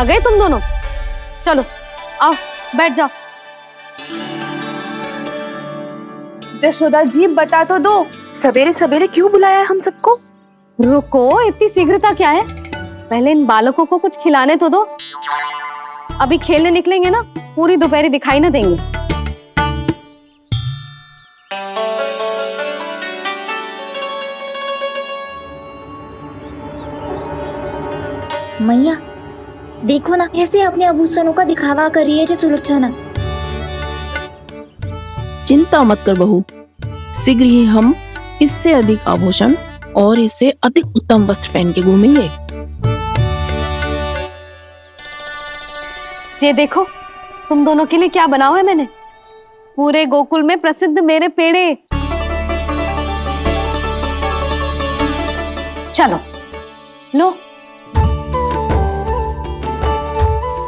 आ गए तुम दोनों? चलो आओ बैठ जाओ। जशोदा जी बता तो दो, सवेरे सवेरे क्यों बुलाया है हम सबको? रुको, इतनी शीघ्रता क्या है? पहले इन बालकों को कुछ खिलाने तो दो। अभी खेलने निकलेंगे ना, पूरी दोपहरी दिखाई ना देंगे। मैया देखो ना, कैसे अपने आभूषणों का दिखावा कर रही है जी सुलोचना। चिंता मत कर बहू, शीघ्र ही हम इससे अधिक आभूषण और इससे अधिक उत्तम वस्त्र पहन के घूमेंगे। ये देखो तुम दोनों के लिए क्या बनाओ है मैंने। पूरे गोकुल में प्रसिद्ध मेरे पेड़े। चलो लो।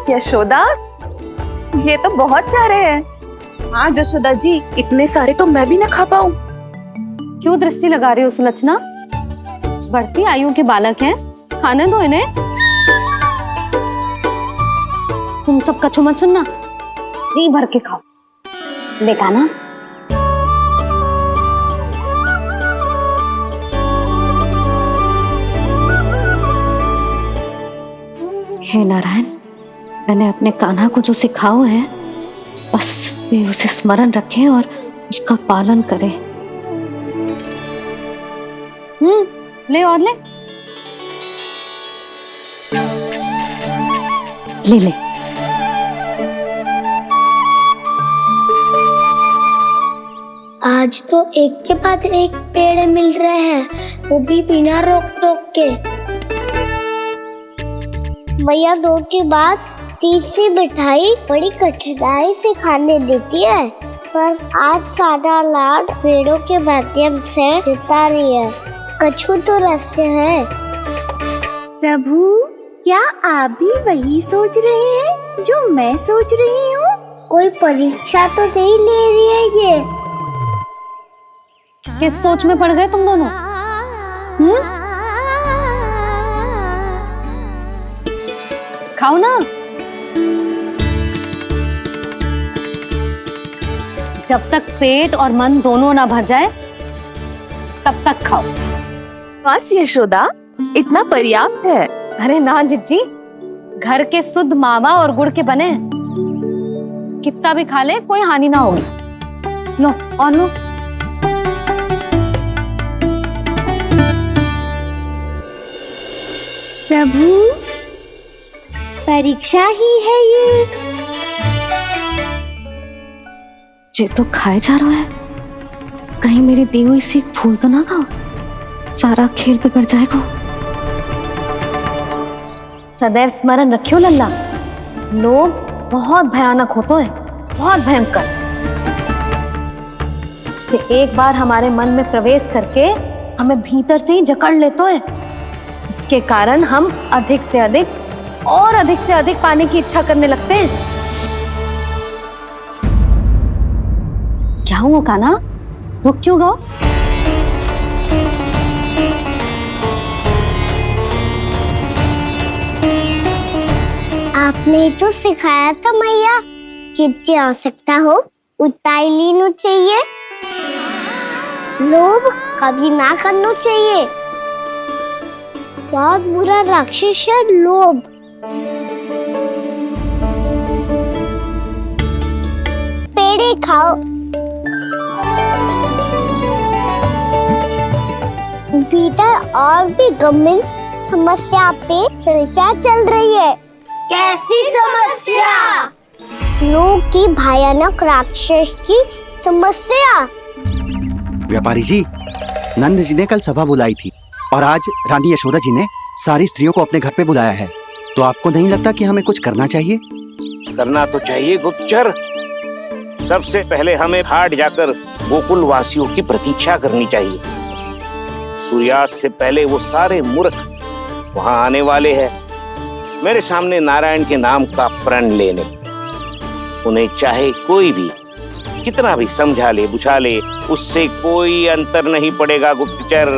यशोदा, ये तो बहुत सारे हैं। हाँ जशोदा जी, इतने सारे तो मैं भी ना खा पाऊं। क्यों दृष्टि लगा रही हो सुलक्षणा? बढ़ती आयु के बालक हैं, खाने दो इन्हें। तुम सब कछु मत सुनना, जी भर के खाओ। देखा ना? हे नारायण, मैंने अपने कान्हा को जो सिखाओ है, बस वे उसे स्मरण रखें और उसका पालन करें। ले और ले ले ले। आज तो एक के बाद एक पेड़ मिल रहे हैं, वो भी बिना रोक टोक के। मैया दो के बाद तीसरी मिठाई बड़ी कठिनाई से खाने देती है, पर आज सादा लाड पेड़ों के माध्यम से जिता रही है। कछु तो रहस्य है। प्रभु, क्या आप भी वही सोच रहे हैं जो मैं सोच रही हूँ? कोई परीक्षा तो नहीं ले रही है ये? किस सोच में पड़ गए तुम दोनों? खाओ ना। जब तक पेट और मन दोनों ना भर जाए तब तक खाओ। बस यशोदा, इतना पर्याप्त है। अरे ना जिज्जी, घर के शुद्ध मावा और गुड़ के बने, कितना भी खा ले कोई हानि ना होगी। लो और लो। प्रभु, परीक्षा ही है ये। ये तो खाए जा रहा है, कहीं मेरी दी हुई सीख फूल तो ना खाओ, सारा खेल बिगड़ जाएगा। सदैव स्मरण रखियो लल्ला, लोभ बहुत भयानक होता है, बहुत भयंकर। जो एक बार हमारे मन में प्रवेश करके हमें भीतर से ही जकड़ लेता है, इसके कारण हम अधिक से अधिक और अधिक से अधिक पाने की इच्छा करने लगते हैं। क्या हुआ कान्हा, रुक क्यों गए? आपने तो सिखाया था मैया, जितनी आवश्यकता हो उतना ही लेना चाहिए, लोभ कभी ना करना चाहिए। बहुत बुरा राक्षस है लोभ। पेड़े खाओ। भीतर और भी गंभीर समस्या पे चर्चा चल रही है। कैसी समस्या? लोभ की भयानक राक्षस की समस्या। व्यापारी जी, नंद जी ने कल सभा बुलाई थी और आज रानी यशोदा जी ने सारी स्त्रियों को अपने घर पे बुलाया है, तो आपको नहीं लगता कि हमें कुछ करना चाहिए? करना तो चाहिए गुप्तचर। सबसे पहले हमें घाट जाकर गोकुल वासियों की प्रतीक्षा करनी चाहिए। सूर्यास्त से पहले वो सारे मूर्ख वहां आने वाले हैं, मेरे सामने नारायण के नाम का प्रण लेने। उन्हें चाहे कोई भी कितना भी समझा ले बुझा ले, उससे कोई अंतर नहीं पड़ेगा गुप्तचर।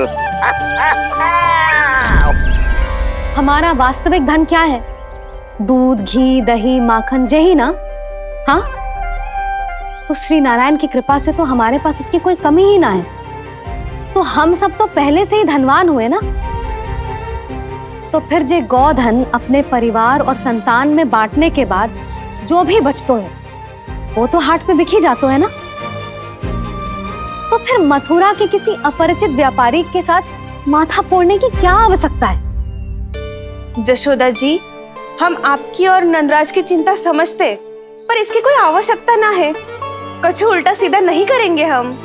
हमारा वास्तविक धन क्या है? दूध, घी, दही, माखन यही ना? हाँ, तो श्री नारायण की कृपा से तो हमारे पास इसकी कोई कमी ही ना है। तो हम सब तो पहले से ही धनवान हुए ना। तो फिर जे गोधन अपने परिवार और संतान में बांटने के बाद जो भी बचतो है वो तो हाट पे बिखी जातो है ना। तो फिर मथुरा के किसी अपरिचित व्यापारी के साथ माथा फोड़ने की क्या आवश्यकता है? जशोदा जी, हम आपकी और नंदराज की चिंता समझते, पर इसकी कोई आवश्यकता ना है। कुछ उल्टा सीधा नहीं करेंगे हम।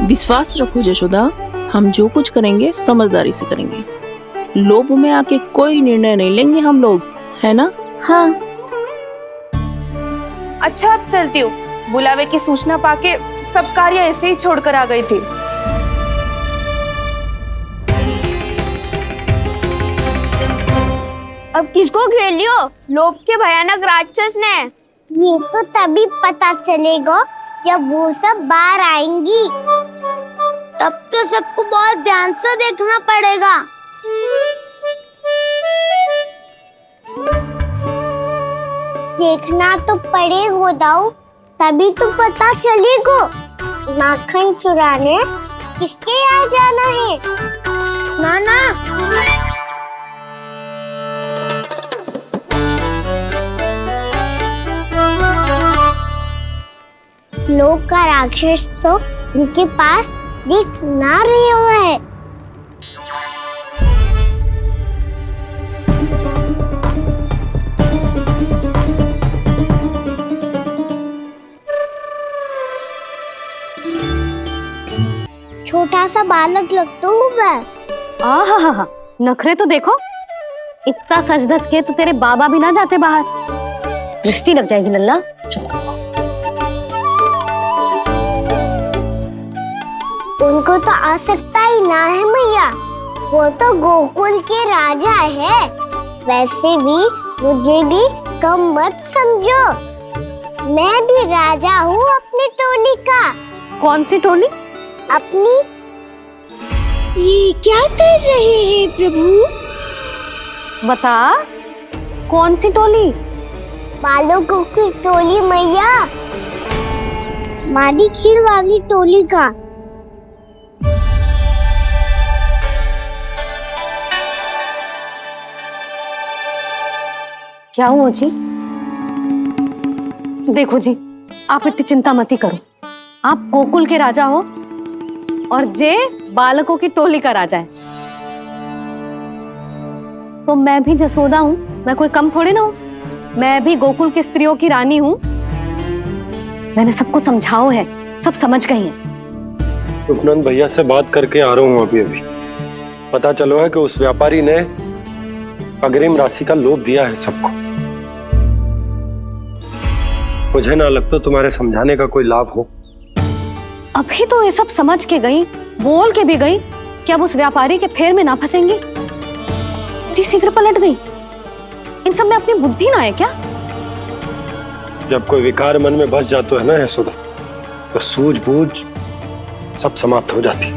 विश्वास रखो जशोदा, हम जो कुछ करेंगे समझदारी से करेंगे। लोभ में आके कोई निर्णय नहीं लेंगे हम लोग, है ना? हाँ। अच्छा, अब चलती हूँ। बुलावे की सूचना पाके सब कार्य ऐसे ही छोड़कर आ गई थी। अब किसको घेर लियो? लोभ के भयानक राक्षस ने। ये तो तभी पता चलेगा जब वो सब बाहर आएंगी। तब तो सबको बहुत ध्यान से देखना पड़ेगा। देखना तो पड़ेगा दाऊ, तभी तो पता चलेगा माखन चुराने किसके यहाँ जाना है। ना ना, लोग का राक्षस तो उनके पास दिख ना रहे हुए है। छोटा सा बालक लगता हूँ मैं। आहा, नखरे तो देखो। इतना सज धज के तो तेरे बाबा भी ना जाते बाहर, दृष्टि लग जाएगी लल्ला। चुप करो। उनको तो आ सकता ही ना है मैया, वो तो गोकुल के राजा है। वैसे भी मुझे भी कम मत समझो, मैं भी राजा हूँ अपनी टोली का। कौन सी टोली? अपनी। ये क्या कर रहे हैं प्रभु? बता, कौन सी टोली? बालकों की टोली मैया, मारी खीर वाली टोली का। क्या हुआ जी? देखो जी, आप इतनी चिंता मत ही करो। आप गोकुल के राजा हो और जे बालकों की टोली का राजा है। तो मैं भी जसोदा हूँ, मैं कोई कम थोड़ी ना हूँ। मैं भी गोकुल की स्त्रियों की रानी हूँ। मैंने सबको समझाओ है, सब समझ गई हैं। उपनंद भैया से बात करके आ रहा हूँ अभी। पता चलो है कि उस व्यापारी ने अग्रिम राशि का लोभ दिया है सबको। मुझे ना लगता तुम्हारे समझाने का कोई लाभ हो। अभी तो ये सब समझ के गई, बोल के भी गई कि अब उस व्यापारी के फेर में ना फंसेंगी। इतनी शीघ्र पलट गई। इन सब में अपनी बुद्धि ना है क्या? जब कोई विकार मन में बस जाता है ना यशोदा, तो सूझबूझ सब समाप्त हो जाती।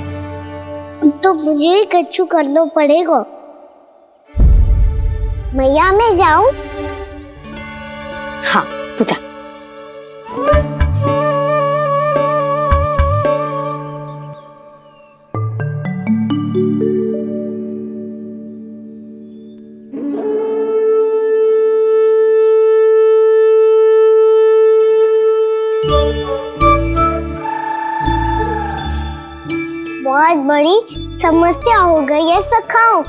तो मुझे ही कच्चू करना पड़ेगा। मैया मैं जाऊं? हाँ, तू जा। बहुत बड़ी समस्या हो गई है सखाओ।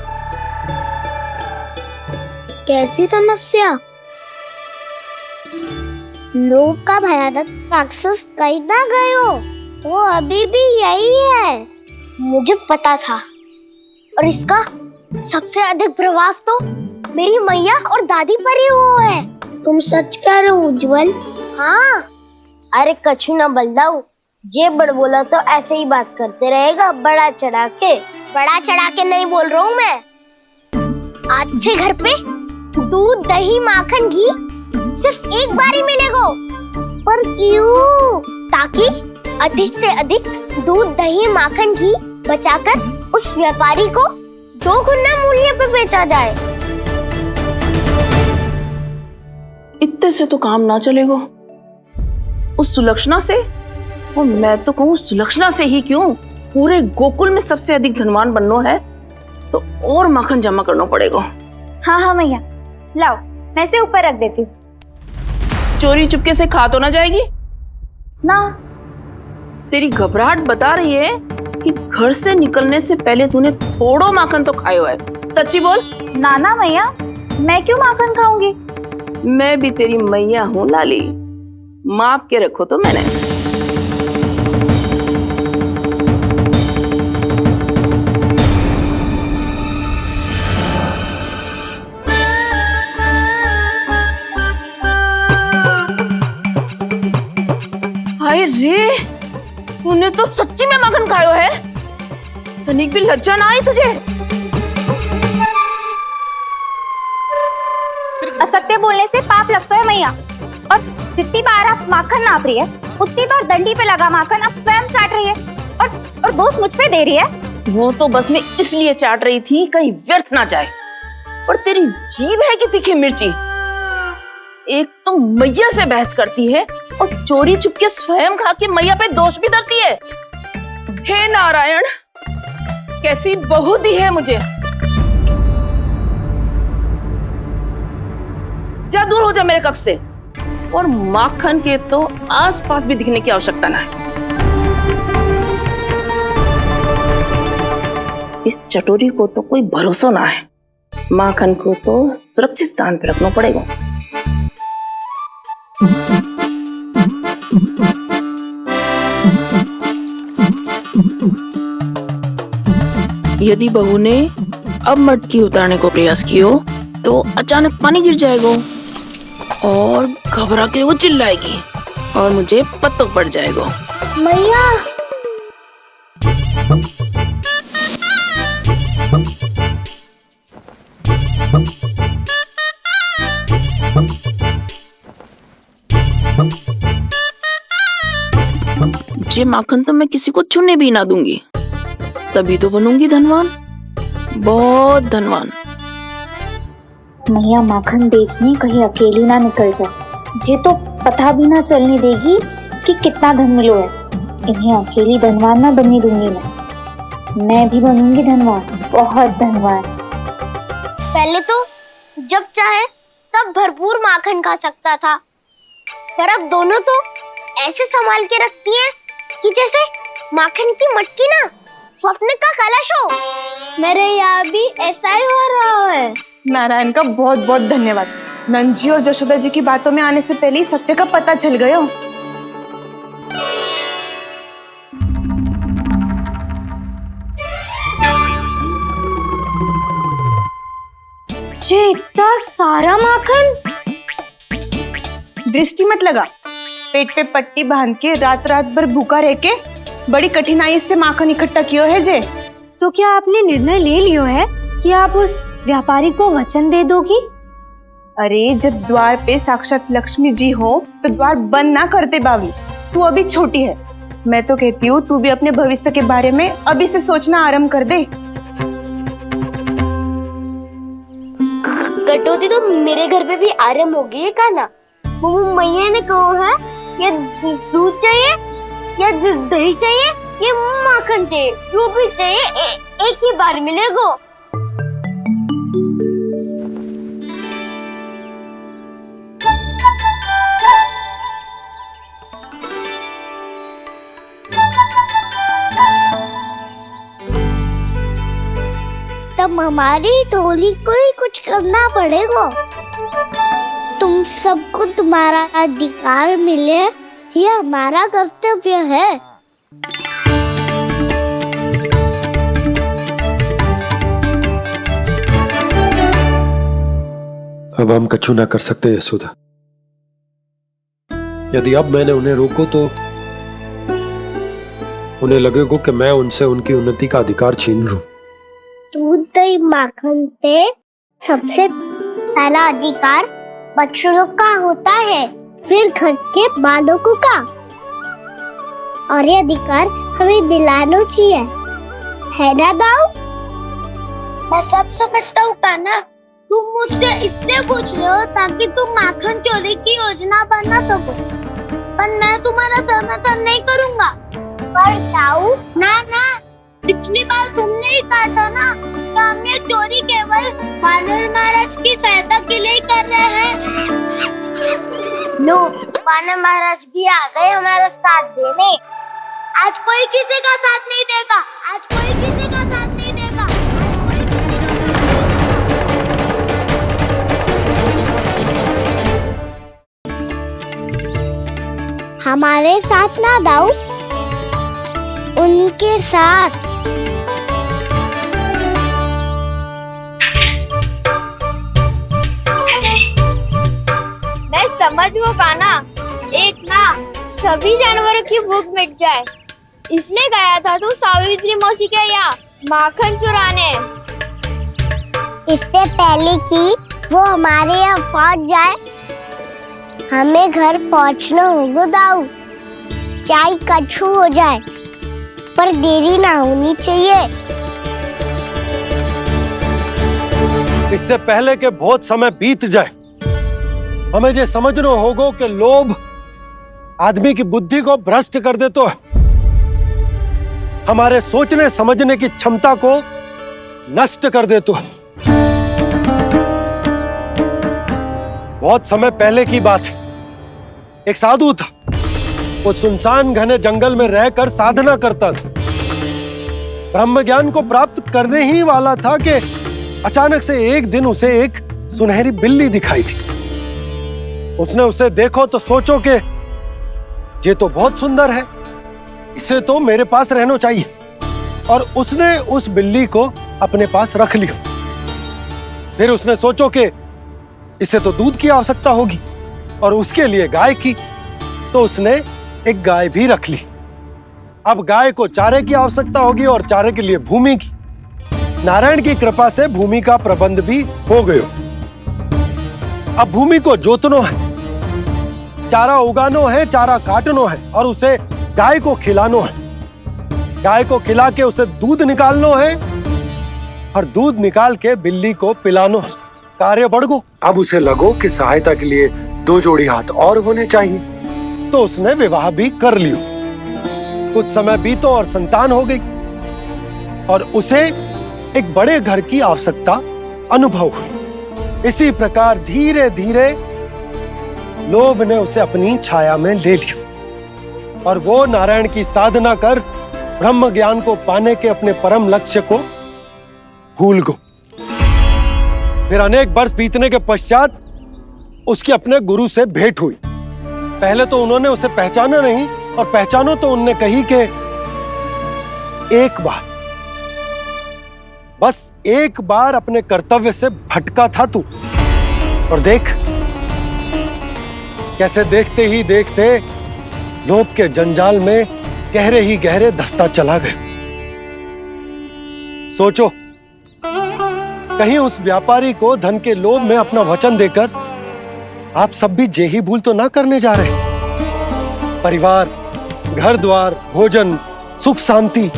कैसी समस्या? लोभ का भयानक राक्षस कहीं ना गयो, वो अभी भी यही है। मुझे पता था, और इसका सबसे अधिक प्रभाव तो मेरी मैया और दादी पर ही हुआ है। तुम सच कह रहे हो उज्जवल? हाँ। अरे कछु ना बलदाऊ, जे बड़ बोला तो ऐसे ही बात करते रहेगा बड़ा चढ़ा के। बड़ा चढ़ा के नहीं बोल रहा हूँ मैं। आज से घर पे दूध, दही, माखन, घी सिर्फ एक बार ही मिलेगा। पर क्यों? ताकि अधिक से अधिक दूध, दही, माखन, घी बचाकर उस व्यापारी को 2 गुना मूल्य पे बेचा जाए। इतने से तो काम ना चलेगा। उस सुलक्षणा से, और मैं तो कहूँ सुलक्षणा से ही क्यों, पूरे गोकुल में सबसे अधिक धनवान बनना है तो और माखन जमा करना पड़ेगा। हाँ हाँ मैया, लाओ मैं इसे ऊपर रख देती हूँ। चोरी चुपके से खा तो ना जाएगी ना, तेरी घबराहट बता रही है कि घर से निकलने से पहले तूने थोड़ो माखन तो खाया है। सच्ची बोल। ना ना मैया, मैं क्यों माखन खाऊंगी? मैं भी तेरी मैया हूँ लाली, माप के रखो तो मैंने। हाय रे, तूने तो सच्ची में माखन खायो है। तनिक भी लज्जा ना आई तुझे? असत्य बोलने से पाप लगता है मैया, और जितनी बार आप माखन नाप रही है उतनी बार डंडी पे लगा माखन आप स्वयं चाट रही है, और दोष मुझ पे दे रही है। वो तो बस मैं इसलिए चाट रही थी कहीं व्यर्थ ना जाए। और तेरी जीभ है कि तीखी मिर्ची, एक तो मैया से बहस करती है और चोरी चुपके स्वयं खा के मैया पे दोष भी धरती है। हे नारायण, कैसी बहू दी है मुझे। जा दूर हो जा मेरे कक्ष से, और माखन के तो आसपास भी दिखने की आवश्यकता ना है। इस चटोरी को तो कोई भरोसा ना है, माखन को तो सुरक्षित स्थान पर रखना पड़ेगा। यदि बहू ने अब मटकी उतारने को प्रयास किया तो अचानक पानी गिर जाएगा और घबरा के वो चिल्लाएगी और मुझे पता पड़ जाएगा। मैया ये माखन तो मैं किसी को छूने भी ना दूंगी, तभी तो बनूंगी धनवान, बहुत धनवान। मैया माखन बेचने कहीं अकेली ना निकल जाए, ये तो पता भी ना चलने देगी कि कितना धन मिलो है। इन्हें अकेली धनवान ना बनने दूंगी मैं भी बनूंगी धनवान, बहुत धनवान। पहले तो जब चाहे तब भरपूर माखन खा सकता था, पर अब दोनों तो ऐसे संभाल के रखती हैं कि जैसे माखन की मटकी ना स्वप्न का कलश हो। मेरे यहाँ भी ऐसा ही हो रहा है। नारायण का बहुत बहुत धन्यवाद। नंद जी और जशोदा जी की बातों में आने से पहले ही सत्य का पता चल गया। ये इतना सारा माखन, दृष्टि मत लगा, पेट पे पट्टी बांध के रात रात भर भूखा रह के बड़ी कठिनाई से माखन इकट्ठा किया है जे। तो क्या आपने निर्णय ले लियो है कि आप उस व्यापारी को वचन दे दोगी? अरे जब द्वार पे साक्षात लक्ष्मी जी हो तो द्वार बंद ना करते बावी। तू अभी छोटी है, मैं तो कहती हूँ तू भी अपने भविष्य के बारे में अभी से सोचना आरंभ कर दे। कटौती तो मेरे घर पे भी आरंभ हो गई है का ना। वो मैया ने कहा है ये दूध चाहिए या दही चाहिए, ये माखन चाहिए, जो भी चाहिए एक ही बार मिलेगा। तब हमारी टोली को ही कुछ करना पड़ेगा। तुम सबको तुम्हारा अधिकार मिले, ये हमारा कर्तव्य है। अब हम कछु ना कर सकते यशोदा। यदि अब मैंने उन्हें रोको तो उन्हें लगेगा कि मैं उनसे उनकी उन्नति का अधिकार छीन लूं। दूध दही माखन पे सबसे पहला अधिकार बच्चों का होता है, फिर घर के बालकों का, और ये अधिकार हमें दिलाना चाहिए, है ना दाऊ? मैं सब समझता हूँ कान्हा, तुम मुझसे इसलिए पूछ रहे हो ताकि तुम माखन चोरी की योजना बना सको, पर मैं तुम्हारा समर्थन नहीं करूंगा। पर ताऊ, ना, पिछली बार तुमने ही कहा था ना कि हम ये चोरी केवल वानर महाराज की सहायता के लिए कर रहे हैं। लो, वानर महाराज भी आ गए हमारा साथ देने। आज कोई किसी का साथ नहीं देगा, आज कोई किसी का साथ नहीं देगा, आज कोई किसी का साथ। हमारे साथ ना दाऊ, उनके साथ। मैं समझ गो काना, एक ना सभी जानवरों की भूख मिट जाए, इसलिए गया था तू सावित्री मौसी के यहाँ माखन चुराने। इससे पहले कि वो हमारे यहाँ पहुँच जाए, हमें घर पहुँचना होगा दाऊ, चाहे कछु हो जाए, पर देरी ना होनी चाहिए। इससे पहले के बहुत समय बीत जाए, हमें ये समझना होगा कि लोभ आदमी की बुद्धि को भ्रष्ट कर देता है, हमारे सोचने समझने की क्षमता को नष्ट कर देता है। बहुत समय पहले की बात, एक साधु था, वो सुनसान घने जंगल में रहकर साधना करता था। ब्रह्म ज्ञान को प्राप्त करने ही वाला था कि अचानक से एक दिन उसे एक सुनहरी बिल्ली दिखाई थी। उसने उसे देखो तो सोचो कि ये तो बहुत सुंदर है, इसे तो मेरे पास रहना चाहिए, और उसने उस बिल्ली को अपने पास रख लिया। फिर उसने सोचो कि इसे तो दूध की आवश्यकता होगी और उसके लिए गाय की, तो उसने एक गाय भी रख ली। अब गाय को चारे की आवश्यकता होगी और चारे के लिए भूमि की। नारायण की कृपा से भूमि का प्रबंध भी हो गया। अब भूमि को जोतनो है, चारा उगानो है, चारा काटनो है और उसे गाय को खिलानो है। गाय को खिला के उसे दूध निकालनो है और दूध निकाल के बिल्ली को पिलानो है। कार्य बढ़ गो। अब उसे लगो कि सहायता के लिए 2 जोड़ी हाथ और होने चाहिए, तो उसने विवाह भी कर लियो। कुछ समय बीतो और संतान हो गई और उसे एक बड़े घर की आवश्यकता अनुभव हुई। इसी प्रकार धीरे धीरे लोभ ने उसे अपनी छाया में ले लिया और वो नारायण की साधना कर ब्रह्म ज्ञान को पाने के अपने परम लक्ष्य को भूल गो। फिर अनेक वर्ष बीतने के पश्चात उसकी अपने गुरु से भेंट हुई। पहले तो उन्होंने उसे पहचाना नहीं, और पहचानो तो उनने कही कि एक बार, बस एक बार अपने कर्तव्य से भटका था तू, और देख कैसे देखते ही देखते लोभ के जंजाल में गहरे ही गहरे धंसता चला गया। सोचो, कहीं उस व्यापारी को धन के लोभ में अपना वचन देकर आप सब भी जे ही भूल तो ना करने जा रहे। परिवार, घर द्वार, भोजन, सुख शांति,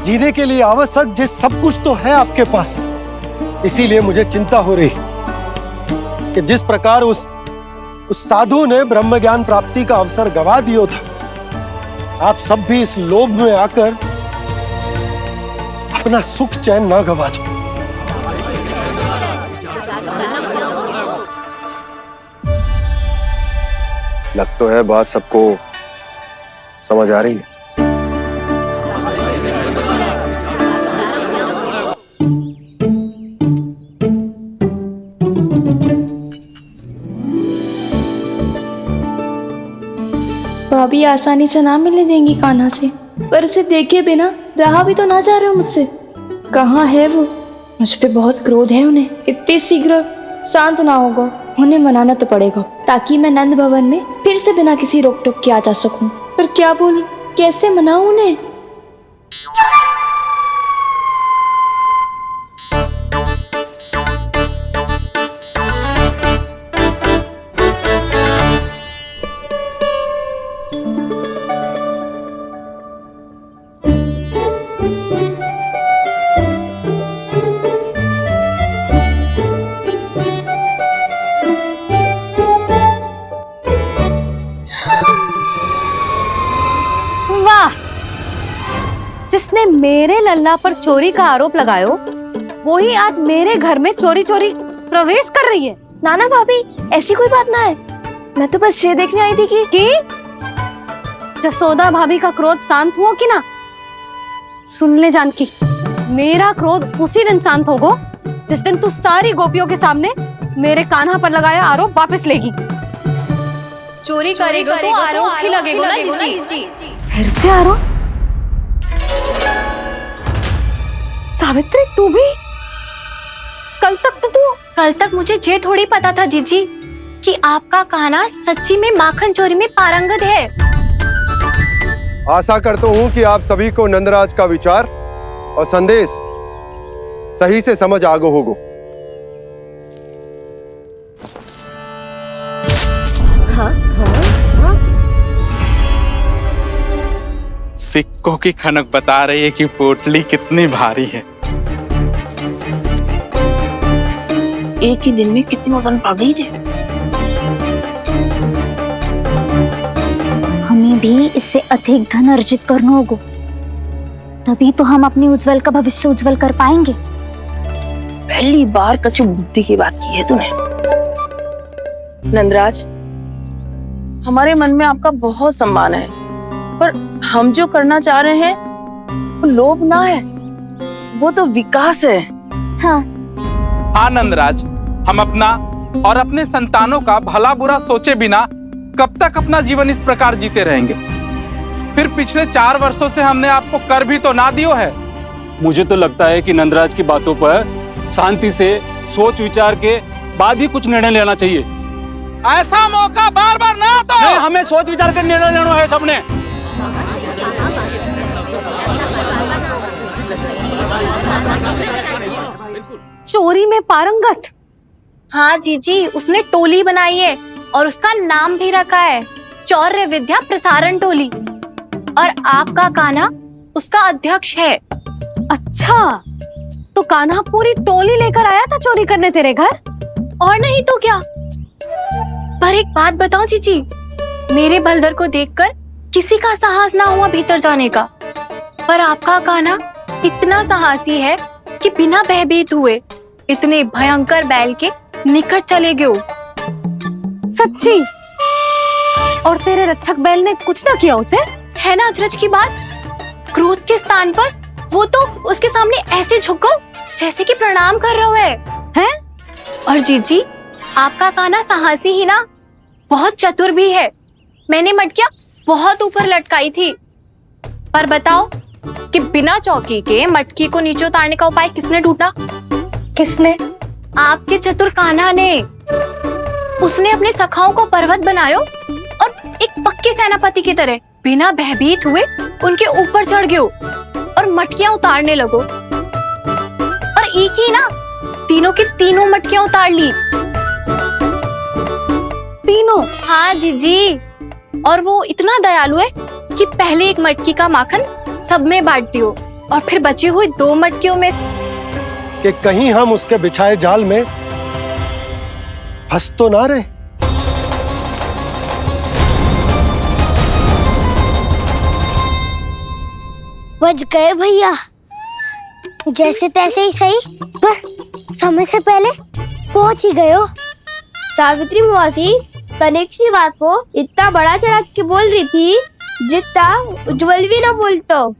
जीने के लिए आवश्यक जे सब कुछ तो है आपके पास। इसीलिए मुझे चिंता हो रही कि जिस प्रकार उस साधु ने ब्रह्म ज्ञान प्राप्ति का अवसर गवा दिया था, आप सब भी इस लोभ में आकर अपना सुख चैन ना गवा दो। लग तो है बात सबको समझ आ रही है। भाभी आसानी से ना मिलने देंगी कान्हा से, पर उसे देखे बिना रहा भी तो ना जा रहे हो मुझसे। कहाँ है वो? मुझ पे बहुत क्रोध है उन्हें। इतनी शीघ्र शांत ना होगा, उन्हें मनाना तो पड़ेगा ताकि मैं नंद भवन में फिर से बिना किसी रोक टोक के आ जा सकूं। पर क्या बोलूं, कैसे मनाऊं उन्हें? लल्ला पर चोरी का आरोप लगायो, वो ही आज मेरे घर में चोरी चोरी प्रवेश कर रही है। नाना भाभी, ऐसी कोई बात ना है, मैं तो बस ये देखने आई थी कि जसोदा भाभी का क्रोध शांत हुआ कि ना? सुन ले जानकी, मेरा क्रोध उसी दिन शांत होगा जिस दिन तू सारी गोपियों के सामने मेरे कान्हा पर लगाया आरोप वापस लेगी। चोरी करेगा तो आरोप ही लगेगा ना जीजी। फिर से आरोप? सावित्री, तू भी? कल तक मुझे ये थोड़ी पता था जीजी कि आपका कान्हा सच्ची में माखन चोरी में पारंगत है। आशा करता हूं कि आप सभी को नंदराज का विचार और संदेश सही से समझ आगो होगो। सिक्कों की खनक बता रही है कि पोटली कितनी भारी है। एक ही दिन में कितनों धन पा गई जे। हमें भी इससे अधिक धन अर्जित करना होगा, तभी तो हम अपने उज्जवल का भविष्य उज्जवल कर पाएंगे। पहली बार कछु बुद्धि की बात की है तूने। नंदराज, हमारे मन में आपका बहुत सम्मान है, पर हम जो करना चाह रहे हैं वो लोभ ना है, वो तो विकास है। हाँ नंदराज, हम अपना और अपने संतानों का भला बुरा सोचे बिना कब तक अपना जीवन इस प्रकार जीते रहेंगे? फिर पिछले 4 वर्षों से हमने आपको कर भी तो ना दियो है। मुझे तो लगता है कि नंदराज की बातों पर शांति से सोच विचार के बाद ही कुछ निर्णय लेना चाहिए। ऐसा मौका बार बार ना आता। नहीं, हमें सोच विचार कर निर्णय लेना है सबने। चोरी में पारंगत? हाँ जीजी, उसने टोली बनाई है और उसका नाम भी रखा है चौर्य विद्या प्रसारण टोली, और आपका कान्हा उसका अध्यक्ष है। अच्छा, तो कान्हा पूरी टोली लेकर आया था चोरी करने तेरे घर? और नहीं तो क्या। पर एक बात बताऊं जीजी, मेरे बलदर को देखकर किसी का साहस ना हुआ भीतर जाने का, पर आपका कान्हा इतना साहसी है कि बिना भयभीत हुए इतने भयंकर बैल के निकट चले गए। सच्ची? और तेरे रक्षक बैल ने कुछ ना किया उसे? है ना अचरज की बात। क्रोध के स्थान पर वो तो उसके सामने ऐसे झुको जैसे कि प्रणाम कर रहा है। और जीजी, आपका कान्हा साहसी ही ना, बहुत चतुर भी है। मैंने मटकियां बहुत ऊपर लटकाई थी, पर बताओ कि बिना चौकी के मटकी को नीचे उतारने का उपाय किसने ढूंढा? किसने? आपके चतुर कान्हा ने। उसने अपने सखाओं को पर्वत बनायो और एक पक्के सेनापति की तरह बिना भयभीत हुए उनके ऊपर चढ़ गयो और मटकियां उतारने लगो। और एक ही ना, तीनों की तीनों मटकियां उतार ली। तीनों? हाँ जीजी, और वो इतना दयालु है कि पहले एक मटकी का माखन सब में बांट दियो और फिर बची हुई 2 मटकियों में कि कहीं हम उसके बिछाए जाल में फंस तो ना रहे। बच गए भैया, जैसे तैसे ही सही, पर समय से पहले पहुंच ही गए हो। सावित्री मौसी तनिक सी बात को इतना बड़ा चढ़ा के बोल रही थी जितना उज्जवल भी ना बोलतो।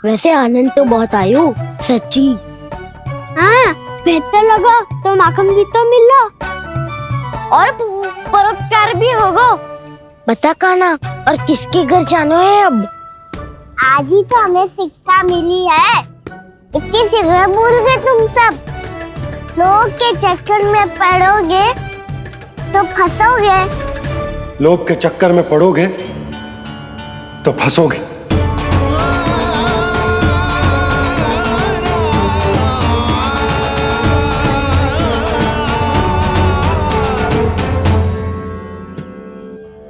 वैसे आनंद तो बहुत आयो, सच्ची। हाँ, बेहतर लगा तो माखन भी तो मिला और परोपकार भी होगा। बता कान्हा, और किसके घर जाना है अब? आज ही तो हमें शिक्षा मिली है, इतनी शीघ्र भूल गए तुम सब। लोग के चक्कर में पड़ोगे तो फंसोगे। लोग के चक्कर में पड़ोगे तो फंसोगे।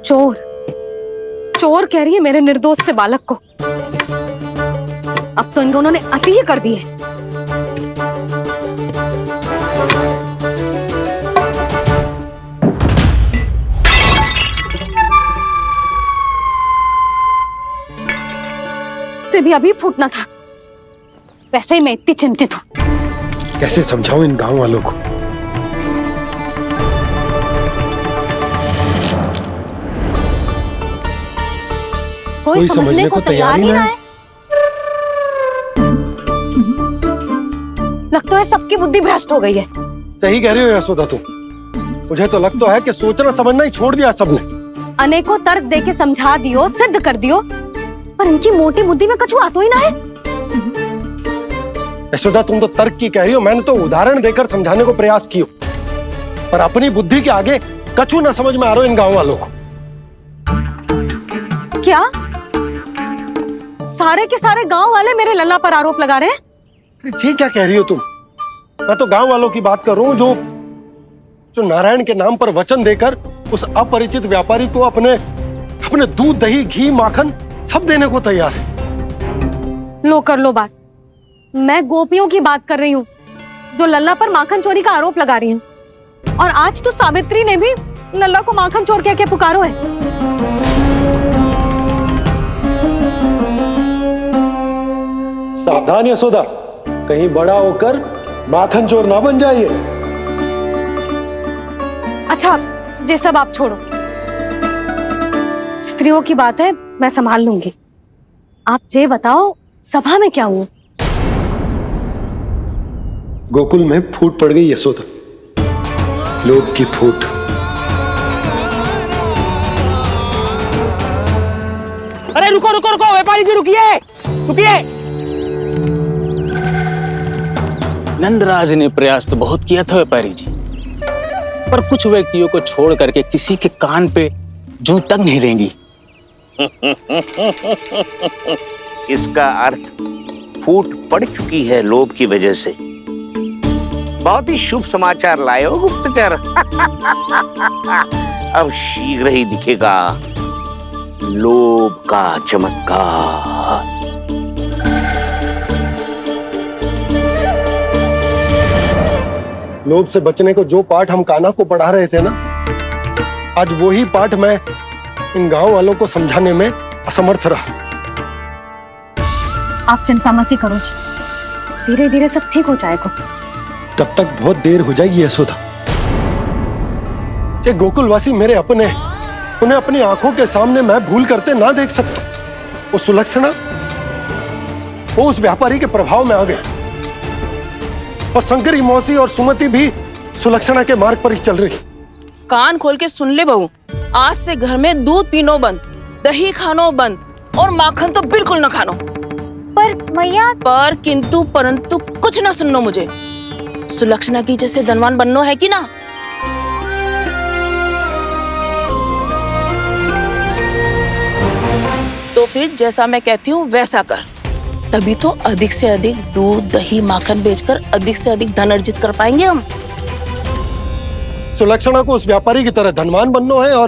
चोर, चोर कह रही है मेरे निर्दोष से बालक को। अब तो इन दोनों ने अति ही कर दी है। से भी अभी फूटना था। वैसे ही मैं इतनी चिंतित हूँ। कैसे समझाऊं इन गांव वालों को? कोई समझने को तैयार ही ना है। लगता है सबकी बुद्धि भ्रष्ट हो गई है। सही कह रही हो यशोदा तुम। मुझे तो लगता है कि सोचना समझना ही छोड़ दिया सबने। अनेकों तर्क देके समझा दियो, सिद्ध कर दियो, पर इनकी मोटी बुद्धि में कछु आतो ही ना है। यशोदा तुम तो तर्क की कह रही हो, मैंने तो उदाहरण देकर समझाने को प्रयास किया, पर अपनी बुद्धि के आगे कछु ना समझ में आ रहा इन गांव वालों को। क्या सारे के सारे गांव वाले मेरे लल्ला पर आरोप लगा रहे हैं? जी क्या कह रही हो तुम? मैं तो गांव वालों की बात कर रहा हूं जो नारायण के नाम पर वचन देकर उस अपरिचित व्यापारी को अपने दूध, दही, घी, माखन सब देने को तैयार है। लो कर लो बात। मैं गोपियों की बात कर रही हूँ जो लल्ला पर माखन चोरी का आरोप लगा रही हूँ। और आज तो सावित्री ने भी लल्ला को माखन चोर कह के पुकारो है। सावधान यशोदा, कहीं बड़ा होकर माखन चोर ना बन जाइए। अच्छा, ये सब आप छोड़ो। स्त्रियों की बात है, मैं संभाल लूंगी। आप ये बताओ, सभा में क्या हुआ? गोकुल में फूट पड़ गई यशोदा, लोभ की फूट। अरे रुको रुको रुको, व्यापारी जी रुकिए रुकिए। नंदराज ने प्रयास तो बहुत किया था व्यापारी जी, पर कुछ व्यक्तियों को छोड़ करके किसी के कान पे जूं तक नहीं रेंगी। इसका अर्थ फूट पड़ चुकी है लोभ की वजह से। बहुत ही शुभ समाचार लाए हो गुप्तचर। अब शीघ्र ही दिखेगा लोभ का चमत्कार। लोभ से बचने को जो पाठ हम कान्हा को पढ़ा रहे थे ना, आज वही पाठ मैं इन गांव वालों को समझाने में असमर्थ रहा। आप चिंता मत करो जी, धीरे धीरे सब ठीक हो जाएगा। तब तक बहुत देर हो जाएगी यशोदा। ये गोकुलवासी मेरे अपने, उन्हें अपनी आंखों के सामने मैं भूल करते ना देख सकता। वो सुलक्षणा, वो उस व्यापारी के प्रभाव में आ गए, और शंकरी मौसी और सुमति भी सुलक्षणा के मार्ग पर ही चल रही। कान खोल के सुन ले बहू, आज से घर में दूध पीनो बंद, दही खानो बंद, और माखन तो बिल्कुल न खानो। पर मैया, पर किंतु परंतु कुछ ना सुननो मुझे। सुलक्षणा की जैसे धनवान बननो है कि ना? तो फिर जैसा मैं कहती हूँ वैसा कर, तभी तो अधिक से अधिक दूध, दही, माखन बेचकर अधिक से अधिक धन अर्जित कर पाएंगे हम। सुलक्षणा को उस व्यापारी की तरह धनवान बनना है, और